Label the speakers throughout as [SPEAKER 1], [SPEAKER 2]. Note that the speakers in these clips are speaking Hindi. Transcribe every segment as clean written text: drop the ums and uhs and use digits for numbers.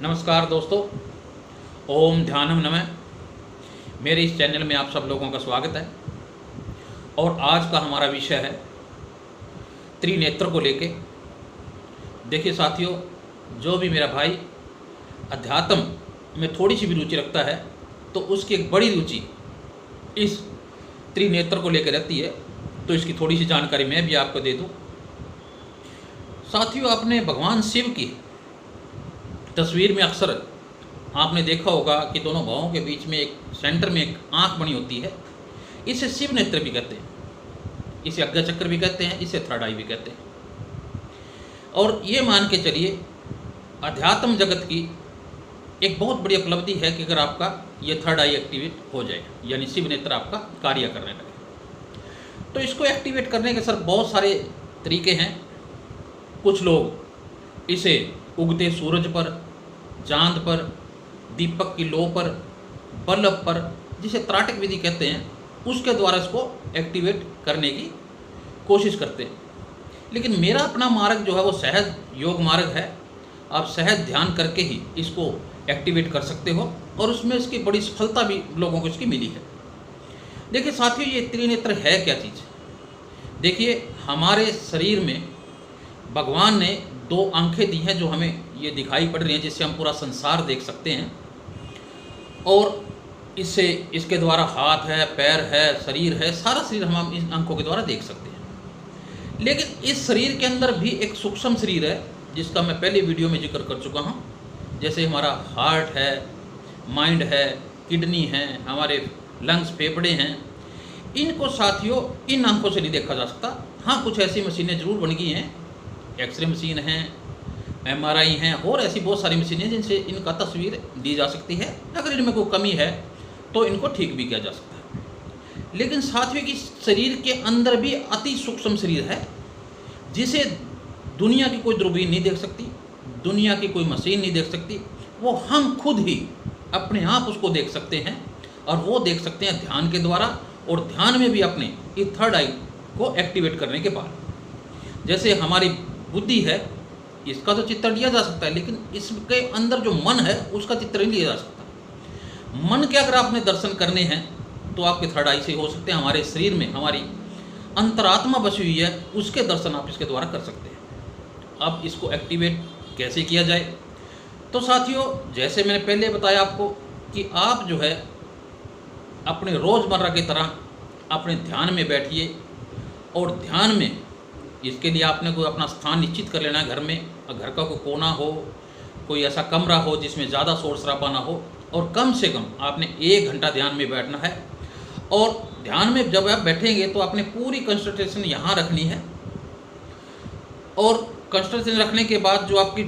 [SPEAKER 1] नमस्कार दोस्तों, ओम ध्यानम नमः। मेरे इस चैनल में आप सब लोगों का स्वागत है। और आज का हमारा विषय है त्रिनेत्र को लेके। देखिए साथियों, जो भी मेरा भाई अध्यात्म में थोड़ी सी भी रुचि रखता है तो उसकी एक बड़ी रुचि इस त्रिनेत्र को लेकर रहती है। तो इसकी थोड़ी सी जानकारी मैं भी आपको दे दूं। साथियों, आपने भगवान शिव की तस्वीर में अक्सर आपने देखा होगा कि दोनों भावों के बीच में एक सेंटर में एक आंख बनी होती है। इसे शिव नेत्र भी कहते हैं, इसे अज्ञा चक्र भी कहते हैं, इसे थर्ड आई भी कहते हैं। और ये मान के चलिए अध्यात्म जगत की एक बहुत बड़ी उपलब्धि है कि अगर आपका ये थर्ड आई एक्टिवेट हो जाए, यानी शिव नेत्र आपका कार्य करने लगे। तो इसको एक्टिवेट करने के सर बहुत सारे तरीके हैं। कुछ लोग इसे उगते सूरज पर, चांद पर, दीपक की लो पर, बल्ब पर, जिसे त्राटक विधि कहते हैं, उसके द्वारा इसको एक्टिवेट करने की कोशिश करते हैं। लेकिन मेरा अपना मार्ग जो है वो सहज योग मार्ग है। आप सहज ध्यान करके ही इसको एक्टिवेट कर सकते हो और उसमें इसकी बड़ी सफलता भी लोगों को इसकी मिली है। देखिए साथियों, ये त्रिनेत्र है क्या चीज़? देखिए, हमारे शरीर में भगवान ने दो आंखें दी हैं जो हमें ये दिखाई पड़ रही हैं, जिससे हम पूरा संसार देख सकते हैं। और इसके द्वारा हाथ है, पैर है, शरीर है, सारा शरीर हम इन आंखों के द्वारा देख सकते हैं। लेकिन इस शरीर के अंदर भी एक सूक्ष्म शरीर है जिसका मैं पहले वीडियो में जिक्र कर चुका हूँ। जैसे हमारा हार्ट है, माइंड है, किडनी है, हमारे लंग्स, फेफड़े हैं। इनको साथियों इन आंखों से नहीं देखा जा सकता। हाँ, कुछ ऐसी मशीनें जरूर बन गई हैं, एक्सरे मशीन हैं, MRI हैं और ऐसी बहुत सारी मशीनें जिनसे इनका तस्वीर दी जा सकती है। अगर इनमें कोई कमी है तो इनको ठीक भी किया जा सकता है। लेकिन साथियों की शरीर के अंदर भी अति सूक्ष्म शरीर है जिसे दुनिया की कोई दूरबीन नहीं देख सकती, दुनिया की कोई मशीन नहीं देख सकती। वो हम खुद ही अपने आप उसको देख सकते हैं और वो देख सकते हैं ध्यान के द्वारा। और ध्यान में भी अपने इस थर्ड आई को एक्टिवेट करने के बाद, जैसे हमारी बुद्धि है, इसका तो चित्र लिया जा सकता है, लेकिन इसके अंदर जो मन है उसका चित्र नहीं लिया जा सकता। मन के अगर आपने दर्शन करने हैं तो आपके थर्ड आई से हो सकते हैं। हमारे शरीर में हमारी अंतरात्मा बसी हुई है, उसके दर्शन आप इसके द्वारा कर सकते हैं। अब इसको एक्टिवेट कैसे किया जाए? तो साथियों, जैसे मैंने पहले बताया आपको कि आप जो है अपने रोज़मर्रा की तरह अपने ध्यान में बैठिए। और ध्यान में इसके लिए आपने कोई अपना स्थान निश्चित कर लेना है घर में। घर का कोई कोना हो, कोई ऐसा कमरा हो जिसमें ज़्यादा शोर शराबा ना हो। और कम से कम आपने 1 घंटा ध्यान में बैठना है। और ध्यान में जब आप बैठेंगे तो आपने पूरी कंसंट्रेशन यहाँ रखनी है। और कंसंट्रेशन रखने के बाद जो आपकी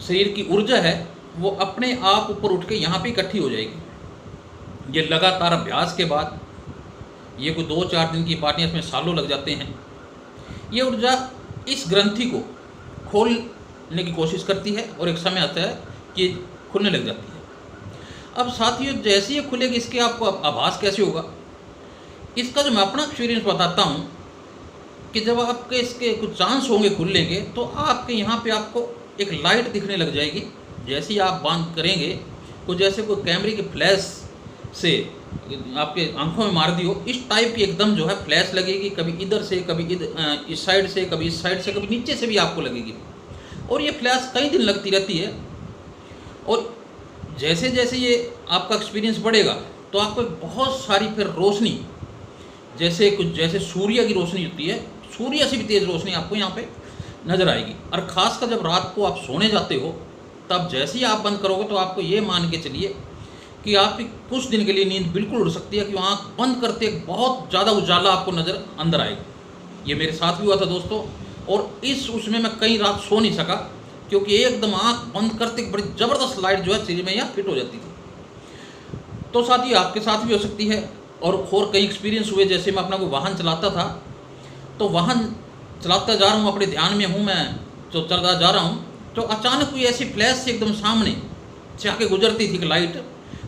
[SPEAKER 1] शरीर की ऊर्जा है वो अपने आप ऊपर उठ के यहाँ पे इकट्ठी हो जाएगी। ये लगातार अभ्यास के बाद, ये कोई 2-4 दिन की बात नहीं, इसमें सालों लग जाते हैं। ये ऊर्जा इस ग्रंथि को खोलने की कोशिश करती है और एक समय आता है कि खुलने लग जाती है। अब साथियों, जैसे ये खुलेगी इसके आपको आभास कैसे होगा? इसका जो मैं अपना एक्सपीरियंस बताता हूँ कि जब आपके इसके कुछ चांस होंगे खुलने के तो आपके यहाँ पे आपको एक लाइट दिखने लग जाएगी। जैसे ही आप बंद करेंगे तो जैसे कोई कैमरे की फ्लैश से आपके आंखों में मार दी हो, इस टाइप की एकदम जो है फ्लैश लगेगी। कभी इधर से, कभी इस साइड से, कभी इस साइड से, कभी नीचे से भी आपको लगेगी। और ये फ्लैश कई दिन लगती रहती है। और जैसे जैसे ये आपका एक्सपीरियंस बढ़ेगा तो आपको बहुत सारी फिर रोशनी, जैसे सूर्य की रोशनी होती है, सूर्य से भी तेज़ रोशनी आपको यहाँ पे नज़र आएगी। और ख़ासकर जब रात को आप सोने जाते हो तब जैसे ही आप बंद करोगे तो आपको ये मान के चलिए कि आपकी कुछ दिन के लिए नींद बिल्कुल उड़ सकती है कि आँख बंद करते बहुत ज़्यादा उजाला आपको नज़र अंदर आएगा। ये मेरे साथ भी हुआ था दोस्तों। और उसमें मैं कई रात सो नहीं सका क्योंकि एकदम आँख बंद करते बड़ी ज़बरदस्त लाइट जो है शरीर में यहाँ फिट हो जाती थी। तो साथ ही आपके साथ भी हो सकती है। और कई एक्सपीरियंस हुए। जैसे मैं अपना कोई वाहन चलाता था तो वाहन चलाता जा रहा हूँ, अपने ध्यान में हूँ मैं, तो चलता जा रहा हूँ तो अचानक कोई ऐसी फ्लैश से एकदम सामने से आके गुजरती थी लाइट।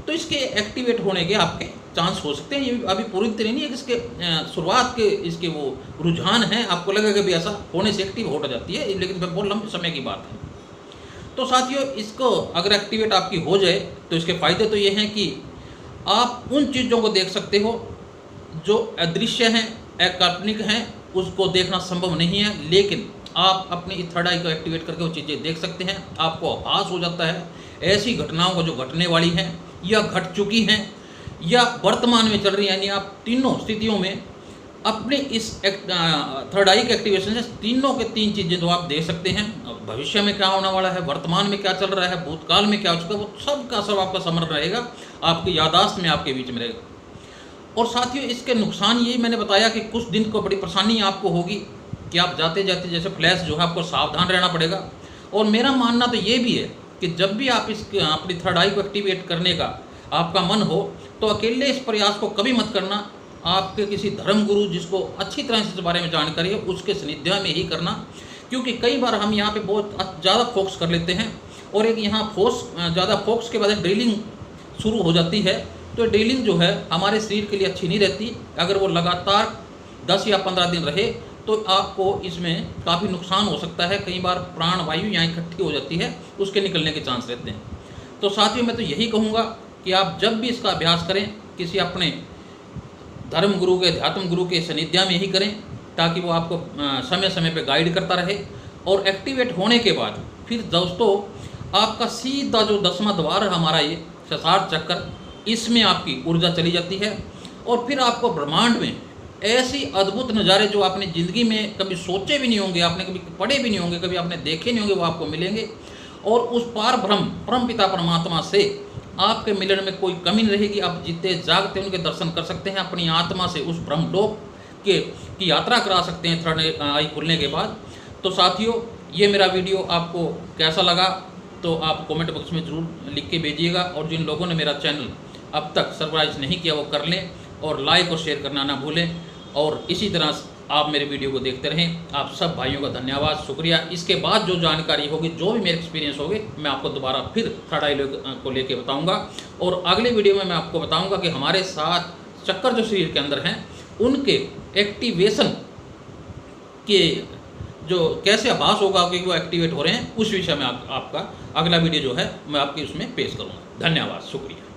[SPEAKER 1] तो इसके एक्टिवेट होने के आपके चांस हो सकते हैं। ये अभी पूरी तरह नहीं है कि इसके शुरुआत के इसके वो रुझान हैं, आपको लगेगा कि भी ऐसा होने से एक्टिव हो जाती है, लेकिन मैं बहुत लंबे समय की बात है। तो साथियों, इसको अगर एक्टिवेट आपकी हो जाए तो इसके फ़ायदे तो ये हैं कि आप उन चीज़ों को देख सकते हो जो अदृश्य हैं, अकाल्पनिक हैं, उसको देखना संभव नहीं है, लेकिन आप अपनी थर्ड आई को एक्टिवेट करके वो चीज़ें देख सकते हैं। आपको आभास हो जाता है ऐसी घटनाओं को जो घटने वाली हैं या घट चुकी हैं या वर्तमान में चल रही हैं, यानी आप तीनों स्थितियों में अपने इस थर्ड आई के एक्टिवेशन से तीनों के तीन चीज़ें जो आप देख सकते हैं। भविष्य में क्या होने वाला है, वर्तमान में क्या चल रहा है, भूतकाल में क्या हो चुका है, वो सब का सब आपका स्मरण रहेगा, आपकी याददाश्त में, आपके बीच में रहेगा। और साथियों, इसके नुकसान यही मैंने बताया कि कुछ दिन को बड़ी परेशानी आपको होगी कि आप जाते जाते जैसे फ्लैश जो है आपको सावधान रहना पड़ेगा। और मेरा मानना तो ये भी है कि जब भी आप इस अपनी थर्ड आई को एक्टिवेट करने का आपका मन हो तो अकेले इस प्रयास को कभी मत करना। आपके किसी धर्म गुरु जिसको अच्छी तरह से इस बारे में जानकारी है उसके सानिध्य में ही करना, क्योंकि कई बार हम यहाँ पे बहुत ज़्यादा फोकस कर लेते हैं और एक यहाँ ज़्यादा फोकस के बाद ड्रिलिंग शुरू हो जाती है। तो ड्रिलिंग जो है हमारे शरीर के लिए अच्छी नहीं रहती। अगर वो लगातार 10 या 15 दिन रहे तो आपको इसमें काफ़ी नुकसान हो सकता है। कई बार प्राण वायु यहाँ इकट्ठी हो जाती है, उसके निकलने के चांस रहते हैं। तो साथियों, मैं तो यही कहूँगा कि आप जब भी इसका अभ्यास करें किसी अपने धर्म गुरु के, अध्यात्म गुरु के सानिध्य में ही करें, ताकि वो आपको समय समय पे गाइड करता रहे। और एक्टिवेट होने के बाद फिर दोस्तों आपका सीधा जो 10वां द्वार है हमारा, ये सहस्रार चक्र, इसमें आपकी ऊर्जा चली जाती है और फिर आपको ब्रह्मांड में ऐसी अद्भुत नज़ारे जो आपने ज़िंदगी में कभी सोचे भी नहीं होंगे, आपने कभी पढ़े भी नहीं होंगे, कभी आपने देखे नहीं होंगे, वो आपको मिलेंगे। और उस पार ब्रह्म परम पिता परमात्मा से आपके मिलन में कोई कमी नहीं रहेगी। आप जीते जागते उनके दर्शन कर सकते हैं, अपनी आत्मा से उस ब्रह्मलोक की यात्रा करा सकते हैं थर्ड आई खुलने के बाद। तो साथियों, ये मेरा वीडियो आपको कैसा लगा तो आप कमेंट बॉक्स में ज़रूर लिख के भेजिएगा। और जिन लोगों ने मेरा चैनल अब तक सब्सक्राइब नहीं किया वो कर लें और लाइक और शेयर करना ना भूलें। और इसी तरह आप मेरे वीडियो को देखते रहें। आप सब भाइयों का धन्यवाद, शुक्रिया। इसके बाद जो जानकारी होगी, जो भी मेरे एक्सपीरियंस होगी, मैं आपको दोबारा फिर थर्ड आई को लेके बताऊंगा। और अगले वीडियो में मैं आपको बताऊंगा कि हमारे साथ चक्कर जो शरीर के अंदर हैं उनके एक्टिवेशन के जो कैसे आभास होगा कि वो एक्टिवेट हो रहे हैं, उस विषय में आपका अगला वीडियो जो है मैं आपके उसमें पेश करूँगा। धन्यवाद, शुक्रिया।